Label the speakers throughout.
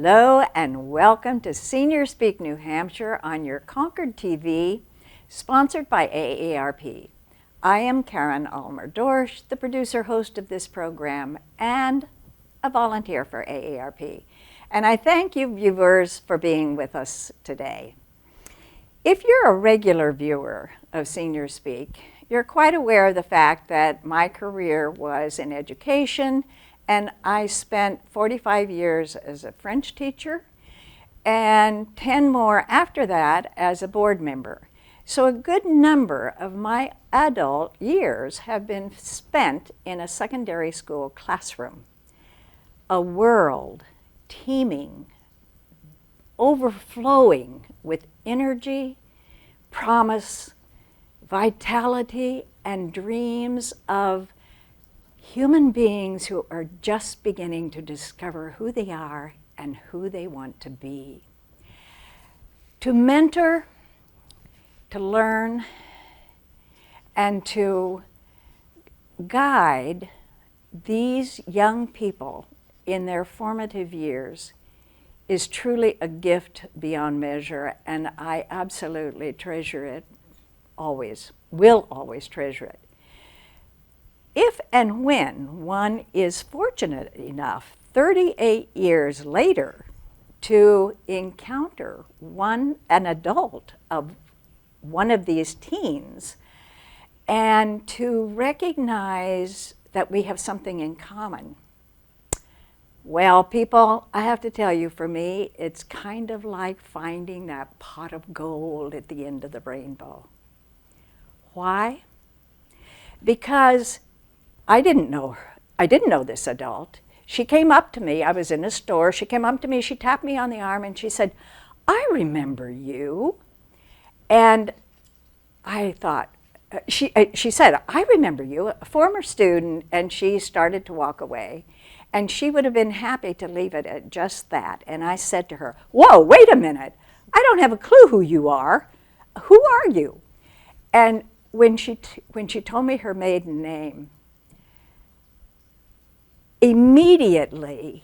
Speaker 1: Hello and welcome to Senior Speak New Hampshire on your Concord TV, sponsored by AARP. I am Karen Ulmer Dorsch, the producer host of this program and a volunteer for AARP. And I thank you viewers for being with us today. If you're a regular viewer of Senior Speak, you're quite aware of the fact that my career was in education, and I spent 45 years as a French teacher and 10 more after that as a board member. So a good number of my adult years have been spent in a secondary school classroom. A world teeming, overflowing with energy, promise, vitality, and dreams of human beings who are just beginning to discover who they are and who they want to be. To mentor, to learn, and to guide these young people in their formative years is truly a gift beyond measure, and I absolutely treasure it always, will always treasure it. If and when one is fortunate enough 38 years later to encounter an adult of one of these teens and to recognize that we have something in common. Well, people, I have to tell you, for me, it's kind of like finding that pot of gold at the end of the rainbow. Why? Because I didn't know her. I didn't know this adult. She came up to me. I was in a store. She came up to me. She tapped me on the arm and she said, "I remember you." And I thought, she said, "I remember you," a former student, and she started to walk away. And she would have been happy to leave it at just that. And I said to her, "Whoa, wait a minute. I don't have a clue who you are. Who are you?" And when she told me her maiden name, immediately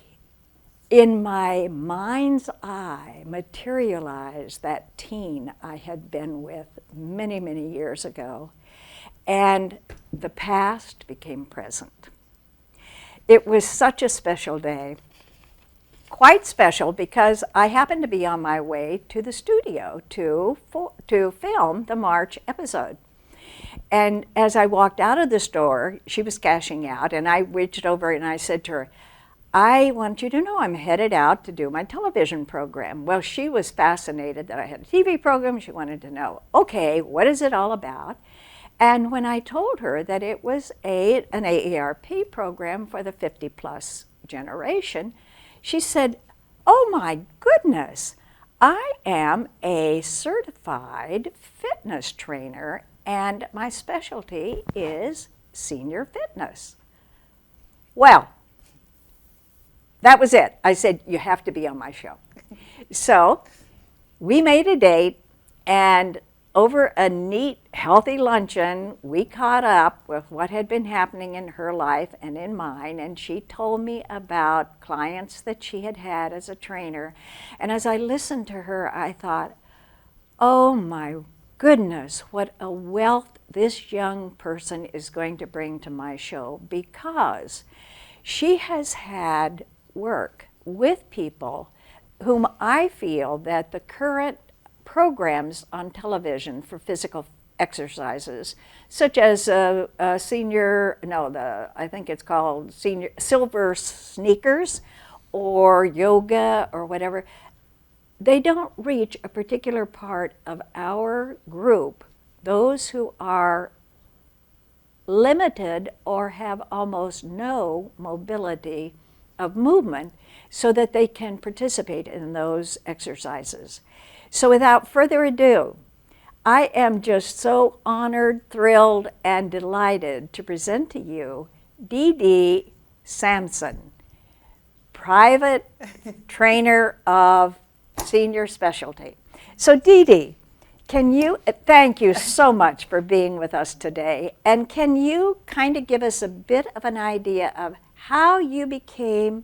Speaker 1: in my mind's eye materialized that teen I had been with many, many years ago, and the past became present. It was such a special day, quite special because I happened to be on my way to the studio to film the March episode. And as I walked out of the store, she was cashing out, and I reached over and I said to her, "I want you to know I'm headed out to do my television program." Well, she was fascinated that I had a TV program. She wanted to know, okay, what is it all about? And when I told her that it was an AARP program for the 50-plus generation, she said, "Oh my goodness, I am a certified fitness trainer and my specialty is senior fitness." Well, that was it. I said, "You have to be on my show." So we made a date, and over a neat, healthy luncheon, we caught up with what had been happening in her life and in mine, and she told me about clients that she had had as a trainer. And as I listened to her, I thought, oh my goodness, what a wealth this young person is going to bring to my show, because she has had work with people whom I feel that the current programs on television for physical exercises, such as I think it's called Silver Sneakers or yoga or whatever, they don't reach a particular part of our group, those who are limited or have almost no mobility of movement, so that they can participate in those exercises. So without further ado, I am just so honored, thrilled, and delighted to present to you Dede Samson, private trainer of senior specialty. So Dede, thank you so much for being with us today, and can you kind of give us a bit of an idea of how you became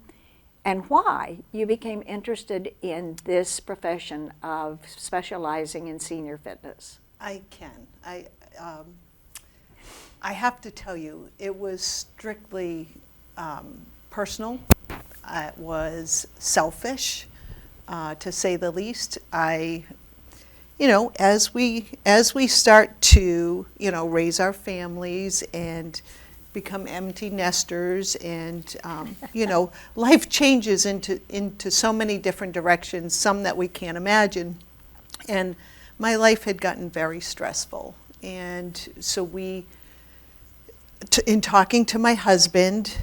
Speaker 1: and why you became interested in this profession of specializing in senior fitness.
Speaker 2: I can. I have to tell you, it was strictly personal. It was selfish, to say the least. As we start to, raise our families and become empty nesters, and life changes into so many different directions, some that we can't imagine. And my life had gotten very stressful, and so in talking to my husband,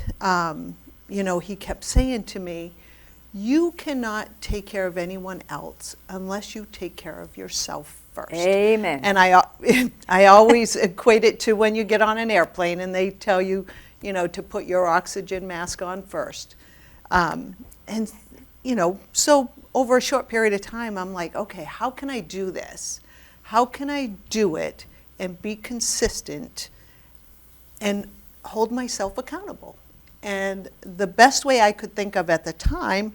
Speaker 2: he kept saying to me, you cannot take care of anyone else unless you take care of yourself first.
Speaker 1: Amen.
Speaker 2: And I always equate it to when you get on an airplane and they tell you, to put your oxygen mask on first. So over a short period of time, I'm like, okay, how can I do this? How can I do it and be consistent and hold myself accountable? And the best way I could think of at the time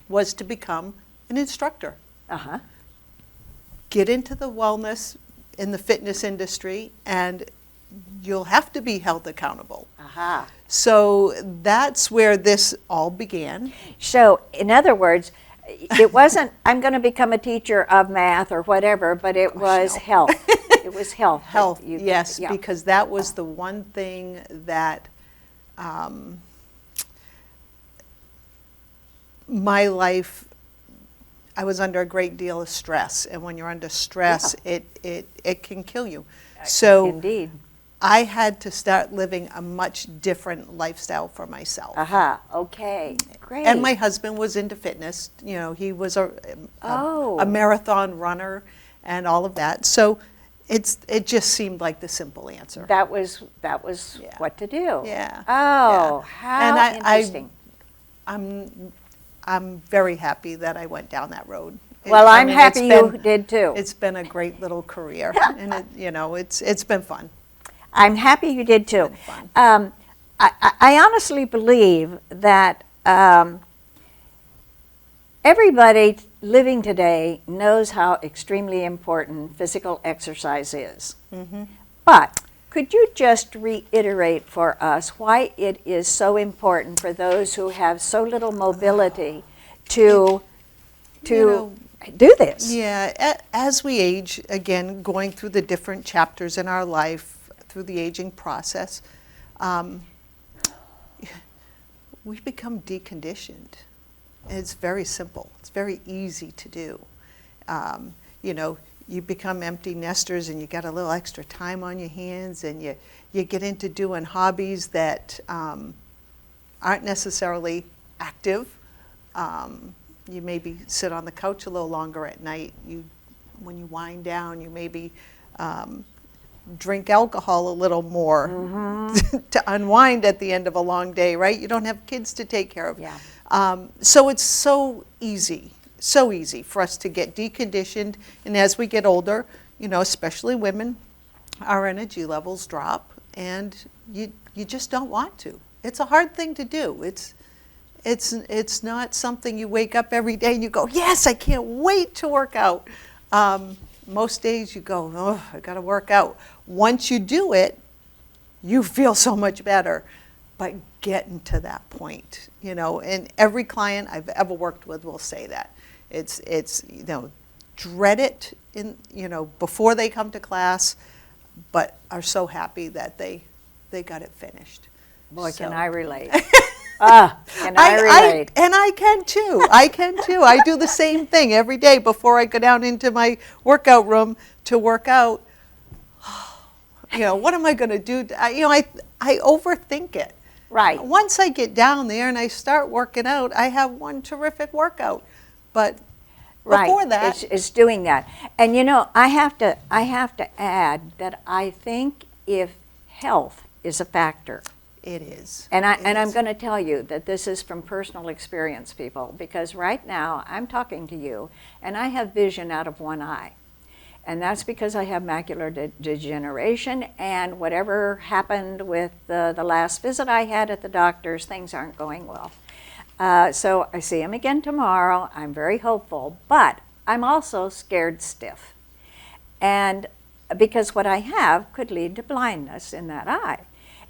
Speaker 2: was to become an instructor.
Speaker 1: Uh-huh.
Speaker 2: Get into the wellness in the fitness industry, and you'll have to be held accountable.
Speaker 1: Uh-huh.
Speaker 2: So that's where this all began.
Speaker 1: So, in other words, it wasn't, I'm going to become a teacher of math or whatever, but it was health. It was health.
Speaker 2: Health, yes, yeah. Because that was the one thing that my life, I was under a great deal of stress, and when you're under stress, it can kill you. So
Speaker 1: indeed,
Speaker 2: I had to start living a much different lifestyle for myself.
Speaker 1: Aha, okay, great.
Speaker 2: And my husband was into fitness. He was a marathon runner and all of that. So it just seemed like the simple answer.
Speaker 1: That was what to do.
Speaker 2: Yeah.
Speaker 1: Oh,
Speaker 2: yeah.
Speaker 1: how interesting.
Speaker 2: I'm very happy that I went down that road.
Speaker 1: Well, I'm happy you did too.
Speaker 2: It's been a great little career, and it's been fun.
Speaker 1: I'm happy you did too. I honestly believe that everybody living today knows how extremely important physical exercise is. Mm-hmm. But could you just reiterate for us why it is so important for those who have so little mobility to do this?
Speaker 2: Yeah, as we age, again, going through the different chapters in our life, through the aging process, we become deconditioned. And it's very simple. It's very easy to do. You become empty nesters, and you got a little extra time on your hands, and you get into doing hobbies that aren't necessarily active. You maybe sit on the couch a little longer at night. When you wind down, you maybe drink alcohol a little more to unwind at the end of a long day, right? You don't have kids to take care of.
Speaker 1: Yeah.
Speaker 2: So it's so easy for us to get deconditioned. And as we get older, especially women, our energy levels drop, and you just don't want to. It's a hard thing to do. It's not something you wake up every day and you go, yes, I can't wait to work out. Most days you go, oh, I got to work out. Once you do it, you feel so much better. But getting to that point, and every client I've ever worked with will say that. It's dread it before they come to class, but are so happy that they got it finished.
Speaker 1: Boy, so. Can I relate. Can I relate?
Speaker 2: And I can too. I do the same thing every day before I go down into my workout room to work out. What am I going to do? I overthink it.
Speaker 1: Right.
Speaker 2: Once I get down there and I start working out, I have one terrific workout. But before that,
Speaker 1: it's doing that. And I have to add that I think if health is a factor,
Speaker 2: it is.
Speaker 1: And I'm going to tell you that this is from personal experience, people, because right now I'm talking to you and I have vision out of one eye. And that's because I have macular degeneration, and whatever happened with the last visit I had at the doctor's, things aren't going well. So I see him again tomorrow. I'm very hopeful, but I'm also scared stiff. And because what I have could lead to blindness in that eye.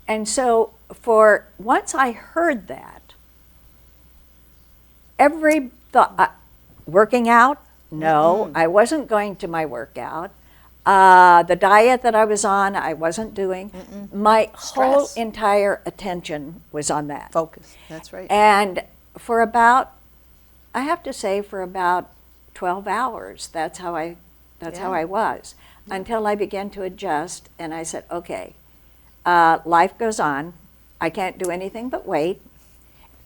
Speaker 1: And so once I heard that, every thought, working out, no, I wasn't going to my workout. The diet that I was on, I wasn't doing. My whole entire attention was on that.
Speaker 2: Focus, that's right.
Speaker 1: And for about, I have to say, for about 12 hours, that's how I was, until I began to adjust, and I said, okay, life goes on. I can't do anything but wait.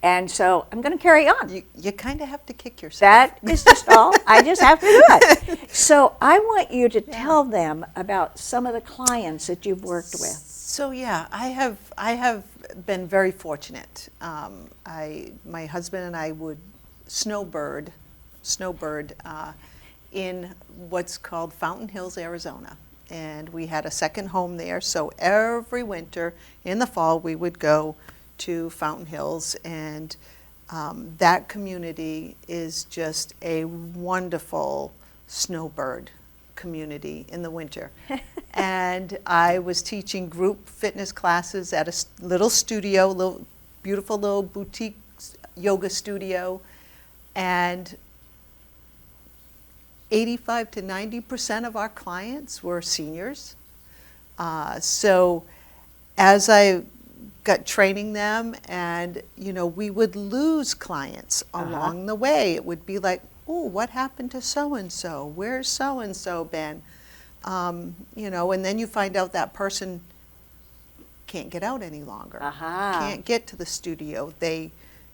Speaker 1: And so I'm going to carry on.
Speaker 2: You kind of have to kick yourself.
Speaker 1: That is just all. I just have to do it. So I want you to tell them about some of the clients that you've worked with.
Speaker 2: So yeah, I have been very fortunate. My husband and I would snowbird in what's called Fountain Hills, Arizona. And we had a second home there, so every winter in the fall we would go to Fountain Hills, and that community is just a wonderful snowbird community in the winter. And I was teaching group fitness classes at a little studio, beautiful little boutique yoga studio, and 85 to 90% of our clients were seniors. So as I got training them, and we would lose clients along the way. It would be like, oh, what happened to so-and-so? Where's so-and-so been? And then you find out that person can't get out any longer, can't get to the studio. They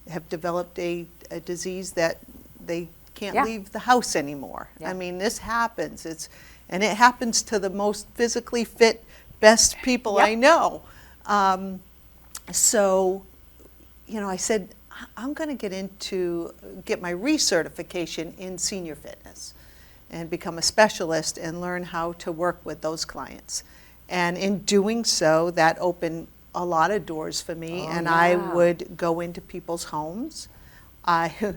Speaker 2: have developed a disease that they can't leave the house anymore. I mean, this happens. And it happens to the most physically fit, best people I know. So, I said, I'm going to get my recertification in senior fitness and become a specialist and learn how to work with those clients. And in doing so, that opened a lot of doors for me. I would go into people's homes. I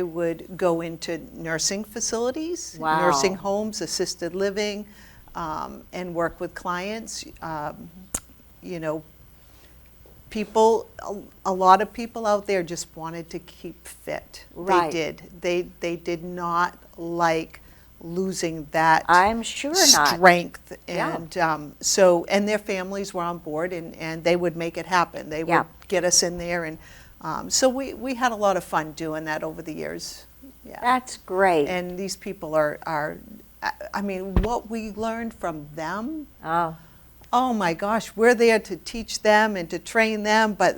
Speaker 2: would go into nursing facilities, nursing homes, assisted living, and work with clients. A lot of people out there just wanted to keep fit.
Speaker 1: Right.
Speaker 2: They did not like losing that
Speaker 1: I'm sure
Speaker 2: strength. And and their families were on board, and they would make it happen. They would get us in there, and so we had a lot of fun doing that over the years. Yeah.
Speaker 1: That's great.
Speaker 2: And these people are I mean, what we learned from them. Oh my gosh, we're there to teach them and to train them, but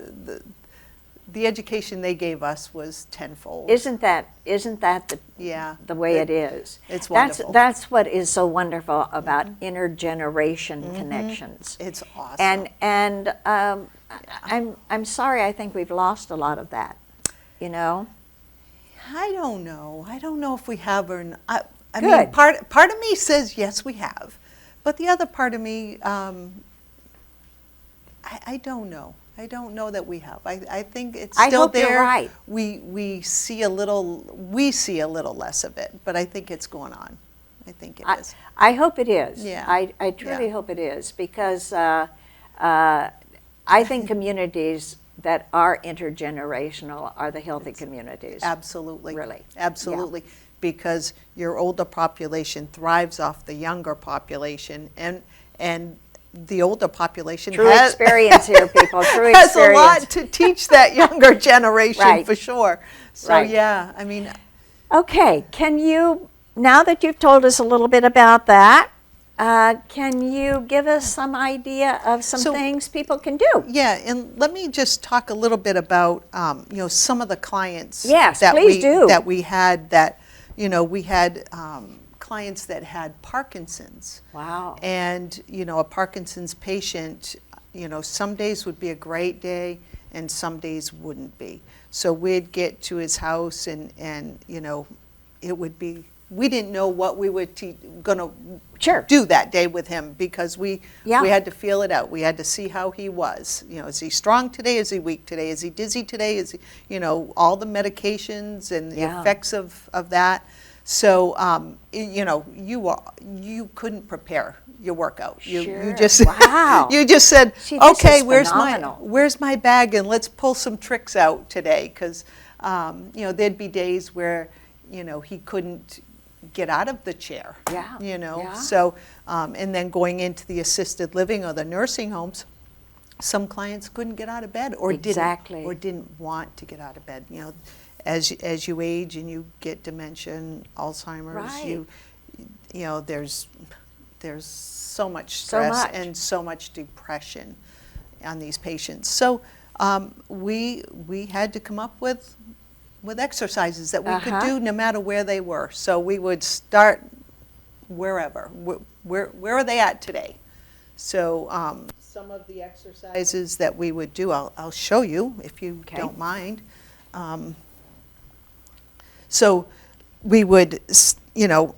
Speaker 2: the education they gave us was tenfold.
Speaker 1: Isn't that the way it is?
Speaker 2: It's wonderful.
Speaker 1: That's what is so wonderful about intergeneration connections.
Speaker 2: It's awesome.
Speaker 1: And I'm sorry, I think we've lost a lot of that. I
Speaker 2: don't know. I don't know if we have or not. I
Speaker 1: Good.
Speaker 2: mean, part of me says yes, we have. But the other part of me, I don't know. I don't know that we have. I think it's still
Speaker 1: I hope
Speaker 2: there.
Speaker 1: You're right.
Speaker 2: We see a little less of it, but I think it's going on. I think it is.
Speaker 1: I hope it is.
Speaker 2: Yeah.
Speaker 1: I truly hope it is, because I think communities that are intergenerational are the healthy communities.
Speaker 2: Absolutely.
Speaker 1: Really.
Speaker 2: Absolutely. Yeah. Because your older population thrives off the younger population, and the older population
Speaker 1: has experience here, people. True
Speaker 2: has
Speaker 1: experience.
Speaker 2: A lot to teach that younger generation for sure. So
Speaker 1: yeah,
Speaker 2: I mean.
Speaker 1: Okay, can you, now that you've told us a little bit about that, can you give us some idea of some things people can do?
Speaker 2: Yeah, and let me just talk a little bit about some of the clients
Speaker 1: that
Speaker 2: we had that. We had clients that had Parkinson's.
Speaker 1: Wow.
Speaker 2: And, a Parkinson's patient, some days would be a great day and some days wouldn't be. So we'd get to his house and it would be we didn't know what we were going to
Speaker 1: Sure.
Speaker 2: do that day with him, because we
Speaker 1: Yeah.
Speaker 2: had to feel it out. We had to see how he was. You know, is he strong today? Is he weak today? Is he dizzy today? Is he, you know, all the medications and the
Speaker 1: Yeah.
Speaker 2: effects of that. So, you know, you couldn't prepare your workout. You
Speaker 1: Sure.
Speaker 2: just
Speaker 1: Wow.
Speaker 2: you just said,
Speaker 1: See, this
Speaker 2: okay,
Speaker 1: is
Speaker 2: where's
Speaker 1: phenomenal.
Speaker 2: my bag, and let's pull some tricks out today, because you know, there'd be days where, you know, he couldn't get out of the chair.
Speaker 1: Yeah.
Speaker 2: You know,
Speaker 1: Yeah.
Speaker 2: so and then going into the assisted living or the nursing homes, some clients couldn't get out of bed, or
Speaker 1: Exactly.
Speaker 2: didn't want to get out of bed. You know, as you age and you get dementia and Alzheimer's,
Speaker 1: Right.
Speaker 2: you know, there's so much stress
Speaker 1: much.
Speaker 2: and so much depression on these patients. So we had to come up with exercises that we could do no matter where they were. So we would start wherever. Where are they at today? So some of the exercises that we would do, I'll show you if you don't mind. So we would, you know,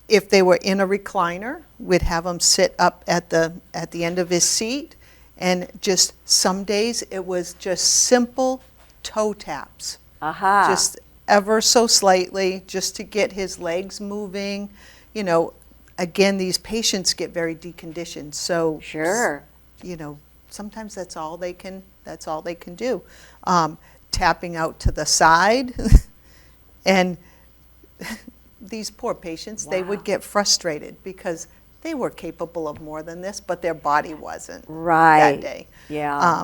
Speaker 2: if they were in a recliner, we'd have them sit up at the end of his seat, and just some days it was just simple toe taps. Just ever so slightly, just to get his legs moving. You know, again, these patients get very deconditioned, so
Speaker 1: Sure.
Speaker 2: you know, sometimes that's all they can do. Tapping out to the side, and these poor patients, they would
Speaker 1: Wow.
Speaker 2: get frustrated because they were capable of more than this, but their body wasn't
Speaker 1: Right.
Speaker 2: that day.
Speaker 1: Yeah.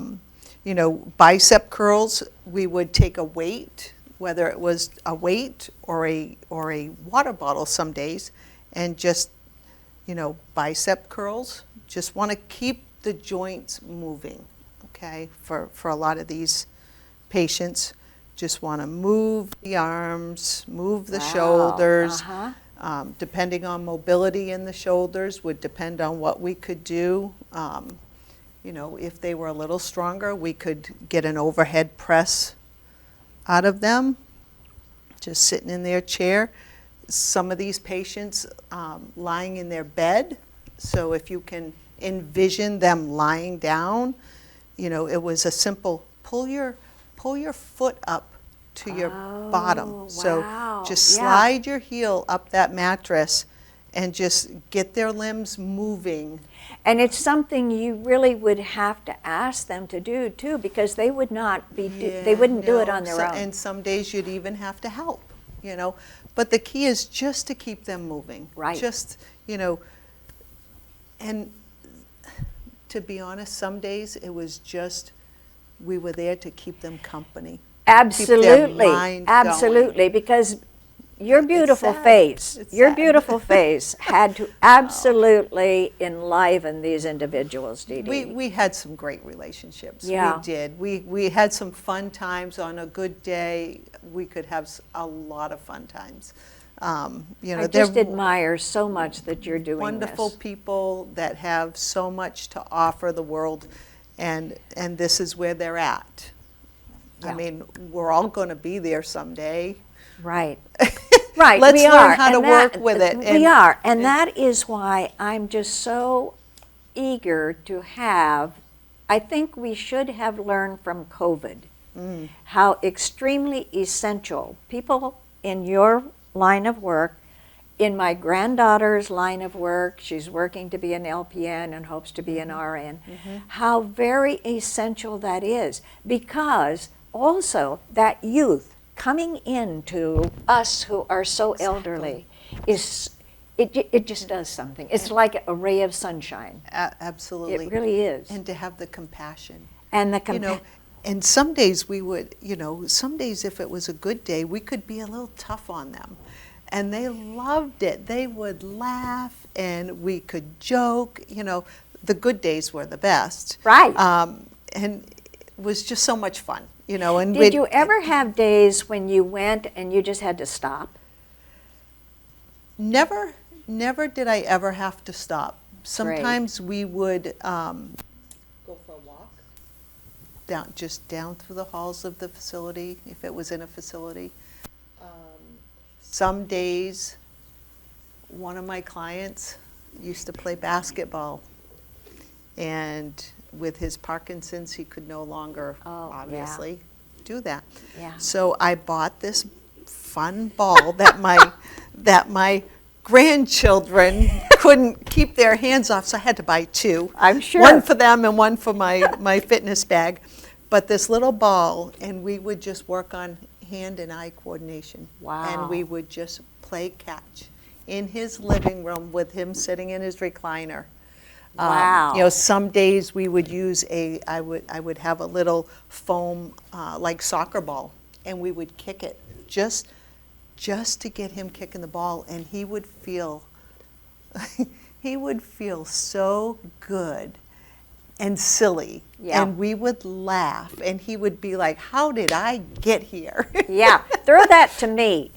Speaker 2: You know, bicep curls, we would take a weight, whether it was a weight or a water bottle some days, and just, you know, bicep curls. Just want to keep the joints moving, okay, for a lot of these patients. Just want to move the arms, move the
Speaker 1: Wow.
Speaker 2: shoulders. Depending on mobility in the shoulders would depend on what we could do. You know, if they were a little stronger, we could get an overhead press out of them, just sitting in their chair. Some of these patients lying in their bed, so if you can envision them lying down, you know, it was a simple pull your foot up to your bottom. So
Speaker 1: wow.
Speaker 2: just
Speaker 1: Yeah.
Speaker 2: slide your heel up that mattress and just get their limbs moving.
Speaker 1: And it's something you really would have to ask them to do too, because they would not be, they wouldn't do it on their own.
Speaker 2: And some days you'd even have to help, you know. But the key is just to keep them moving.
Speaker 1: Right.
Speaker 2: Just, you know, and to be honest, some days it was just, we were there to keep them company.
Speaker 1: Absolutely,
Speaker 2: mind
Speaker 1: absolutely, because your beautiful
Speaker 2: sad.
Speaker 1: face,
Speaker 2: It's
Speaker 1: your
Speaker 2: sad.
Speaker 1: beautiful face had to absolutely enliven these individuals, Dede.
Speaker 2: We had some great relationships.
Speaker 1: Yeah.
Speaker 2: We did. We had some fun times. On a good day, we could have a lot of fun times. You know,
Speaker 1: I just admire so much that you're doing
Speaker 2: wonderful
Speaker 1: this.
Speaker 2: people that have so much to offer the world, and this is where they're at.
Speaker 1: Yeah.
Speaker 2: I mean, we're all going to be there someday.
Speaker 1: Right. Right,
Speaker 2: Let's
Speaker 1: we
Speaker 2: learn
Speaker 1: are.
Speaker 2: how to
Speaker 1: and
Speaker 2: work with it.
Speaker 1: We are, and that is why I'm just so eager to have, I think we should have learned from COVID how extremely essential people in your line of work, in my granddaughter's line of work, she's working to be an LPN and hopes to be an RN, how very essential that is, because also that youth coming into us who are so elderly is, it just does something. It's like a ray of sunshine.
Speaker 2: Absolutely.
Speaker 1: It really is.
Speaker 2: And to have the compassion.
Speaker 1: And the
Speaker 2: You know, and some days we would, you know, some days if it was a good day, we could be a little tough on them. And they loved it. They would laugh and we could joke. You know, the good days were the best.
Speaker 1: Right.
Speaker 2: And it was just so much fun, you know. And
Speaker 1: Did you ever have days when you went and you just had to stop?
Speaker 2: Never did I ever have to stop. Sometimes we would go for a walk, down through the halls of the facility, if it was in a facility. Some days one of my clients used to play basketball, and with his Parkinson's, he could no longer, obviously, do that.
Speaker 1: Yeah.
Speaker 2: So I bought this fun ball that my grandchildren couldn't keep their hands off, so I had to buy two.
Speaker 1: I'm sure.
Speaker 2: One for them and one for my fitness bag. But this little ball, and we would just work on hand and eye coordination.
Speaker 1: Wow.
Speaker 2: And we would just play catch in his living room with him sitting in his recliner.
Speaker 1: Wow.
Speaker 2: Some days we would use I would have a little foam like soccer ball, and we would kick it just to get him kicking the ball, and he would feel so good and silly.
Speaker 1: Yeah.
Speaker 2: And we would laugh, and he would be like, "How did I get here?"
Speaker 1: Yeah, throw that to me,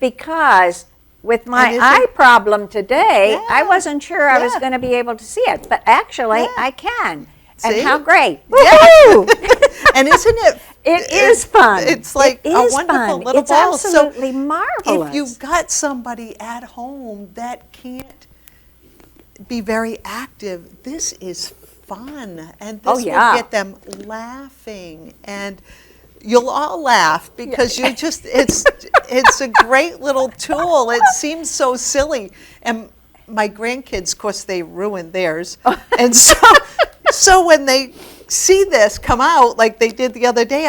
Speaker 1: because with my
Speaker 2: And
Speaker 1: eye problem today,
Speaker 2: Yeah.
Speaker 1: I wasn't sure I was
Speaker 2: Yeah.
Speaker 1: going to be able to see it, but actually
Speaker 2: Yeah.
Speaker 1: I can.
Speaker 2: See?
Speaker 1: And how great.
Speaker 2: Yeah.
Speaker 1: Woo-hoo!
Speaker 2: And isn't it?
Speaker 1: It is fun.
Speaker 2: It's like
Speaker 1: It
Speaker 2: a
Speaker 1: is
Speaker 2: wonderful
Speaker 1: fun.
Speaker 2: little
Speaker 1: It's
Speaker 2: ball.
Speaker 1: absolutely
Speaker 2: So
Speaker 1: marvelous.
Speaker 2: if you've got somebody at home that can't be very active, this is fun, and this
Speaker 1: yeah.
Speaker 2: will get them laughing, and you'll all laugh because you just it's a great little tool. It seems so silly, and my grandkids, of course, they ruined theirs, and so when they see this come out like they did the other day,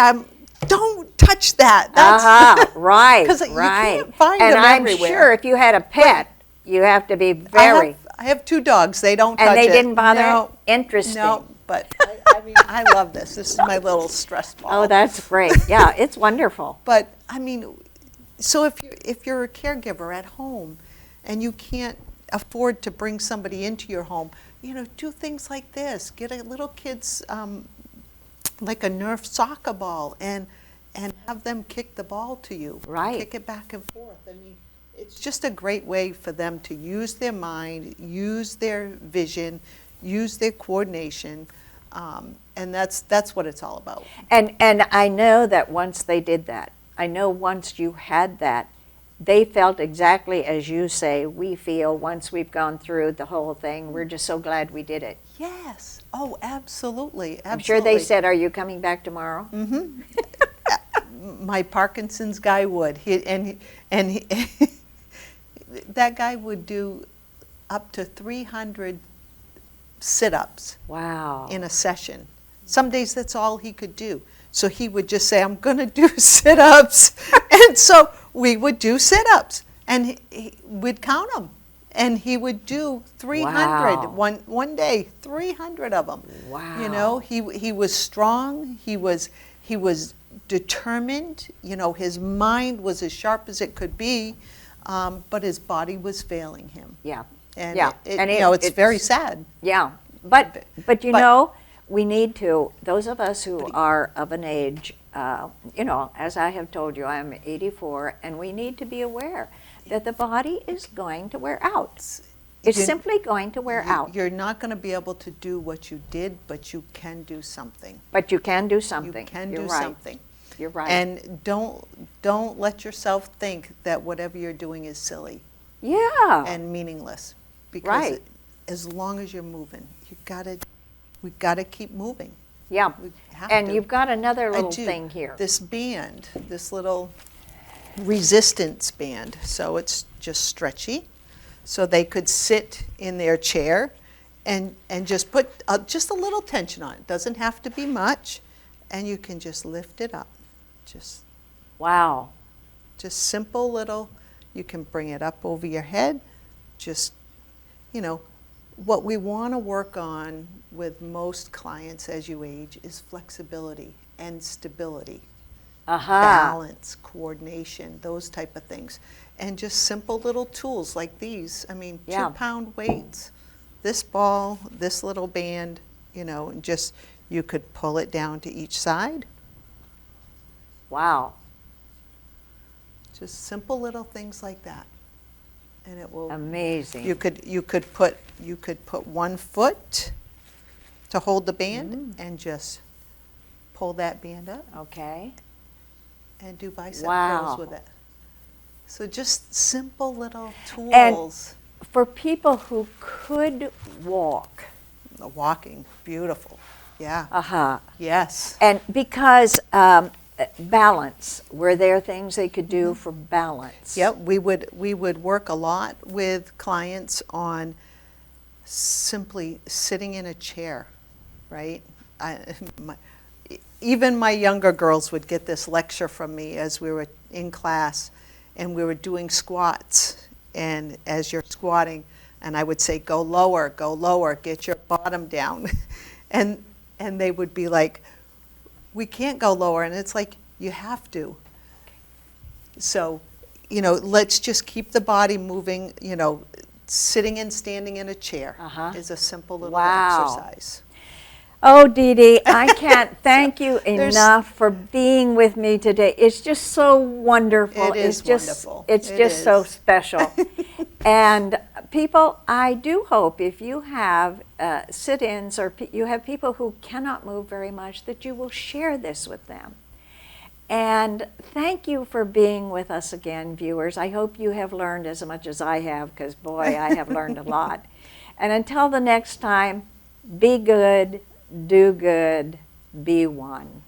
Speaker 2: don't touch that. That's
Speaker 1: right,
Speaker 2: 'cause you
Speaker 1: right.
Speaker 2: can't find
Speaker 1: and
Speaker 2: them
Speaker 1: I'm
Speaker 2: everywhere.
Speaker 1: sure if you had a pet, you have to be very.
Speaker 2: I have two dogs. They don't touch
Speaker 1: And they
Speaker 2: it.
Speaker 1: didn't bother?
Speaker 2: No,
Speaker 1: Interesting.
Speaker 2: No, but I mean, I love this. This is my little stress ball.
Speaker 1: Oh, that's great. Yeah, it's wonderful.
Speaker 2: But I mean, so if you're a caregiver at home, and you can't afford to bring somebody into your home, do things like this. Get a little kid's like a Nerf soccer ball, and have them kick the ball to you.
Speaker 1: Right.
Speaker 2: Kick it back and forth. I mean, it's just a great way for them to use their mind, use their vision, use their coordination, and that's what it's all about.
Speaker 1: And I know that once they did that, I know once you had that, they felt exactly as you say we feel once we've gone through the whole thing. We're just so glad we did it.
Speaker 2: Yes. Oh, absolutely.
Speaker 1: I'm sure they said, "Are you coming back tomorrow?"
Speaker 2: Mm-hmm. My Parkinson's guy would. He that guy would do up to 300 sit-ups.
Speaker 1: Wow.
Speaker 2: In a session. Some days that's all he could do. So he would just say, "I'm going to do sit-ups." And so we would do sit-ups, and we'd count them. And he would do 300
Speaker 1: Wow.
Speaker 2: one day, 300 of them.
Speaker 1: Wow.
Speaker 2: He was strong. He was determined. His mind was as sharp as it could be, but his body was failing him.
Speaker 1: Yeah.
Speaker 2: And
Speaker 1: yeah.
Speaker 2: it's very sad.
Speaker 1: Yeah. But we need to, those of us who are of an age, as I have told you, I'm 84, and we need to be aware that the body is going to wear out. It's simply going to wear out.
Speaker 2: You're not going to be able to do what you did, but you can do something.
Speaker 1: But you can do something.
Speaker 2: You can
Speaker 1: You're
Speaker 2: do
Speaker 1: right.
Speaker 2: something.
Speaker 1: You're right.
Speaker 2: And don't let yourself think that whatever you're doing is silly
Speaker 1: yeah.
Speaker 2: and meaningless. Because
Speaker 1: Right.
Speaker 2: as long as you're moving, we got to keep moving.
Speaker 1: Yeah.
Speaker 2: We have
Speaker 1: And
Speaker 2: to.
Speaker 1: you've got another
Speaker 2: I
Speaker 1: little
Speaker 2: do.
Speaker 1: thing here.
Speaker 2: This band, this little resistance band. So it's just stretchy. So they could sit in their chair and just put just a little tension on it. Doesn't have to be much. And you can just lift it up.
Speaker 1: Wow.
Speaker 2: Just simple little, you can bring it up over your head. Just, what we want to work on with most clients as you age is flexibility and stability. Balance, coordination, those type of things. And just simple little tools like these. I mean,
Speaker 1: Yeah.
Speaker 2: 2-pound weights, this ball, this little band, and just, you could pull it down to each side.
Speaker 1: Wow.
Speaker 2: Just simple little things like that. And it will.
Speaker 1: Amazing.
Speaker 2: You could put 1 foot to hold the band and just pull that band up
Speaker 1: Okay.
Speaker 2: and do bicep
Speaker 1: Wow.
Speaker 2: curls with it. So just simple little tools.
Speaker 1: for people who could walk.
Speaker 2: The walking, beautiful. Yeah.
Speaker 1: Uh-huh.
Speaker 2: Yes.
Speaker 1: And because balance, were there things they could do for balance?
Speaker 2: Yep, we would work a lot with clients on simply sitting in a chair, right? Even my younger girls would get this lecture from me as we were in class, and we were doing squats, and as you're squatting, and I would say, go lower, get your bottom down. and they would be like, we can't go lower, and it's like, you have to. So, let's just keep the body moving, sitting and standing in a chair is a simple little exercise.
Speaker 1: Oh, Dede, I can't thank you enough for being with me today. It's just so wonderful.
Speaker 2: It is wonderful.
Speaker 1: It's just so special. And people, I do hope if you have sit-ins or you have people who cannot move very much, that you will share this with them. And thank you for being with us again, viewers. I hope you have learned as much as I have, because boy, I have learned a lot. And until the next time, be good, do good, be one.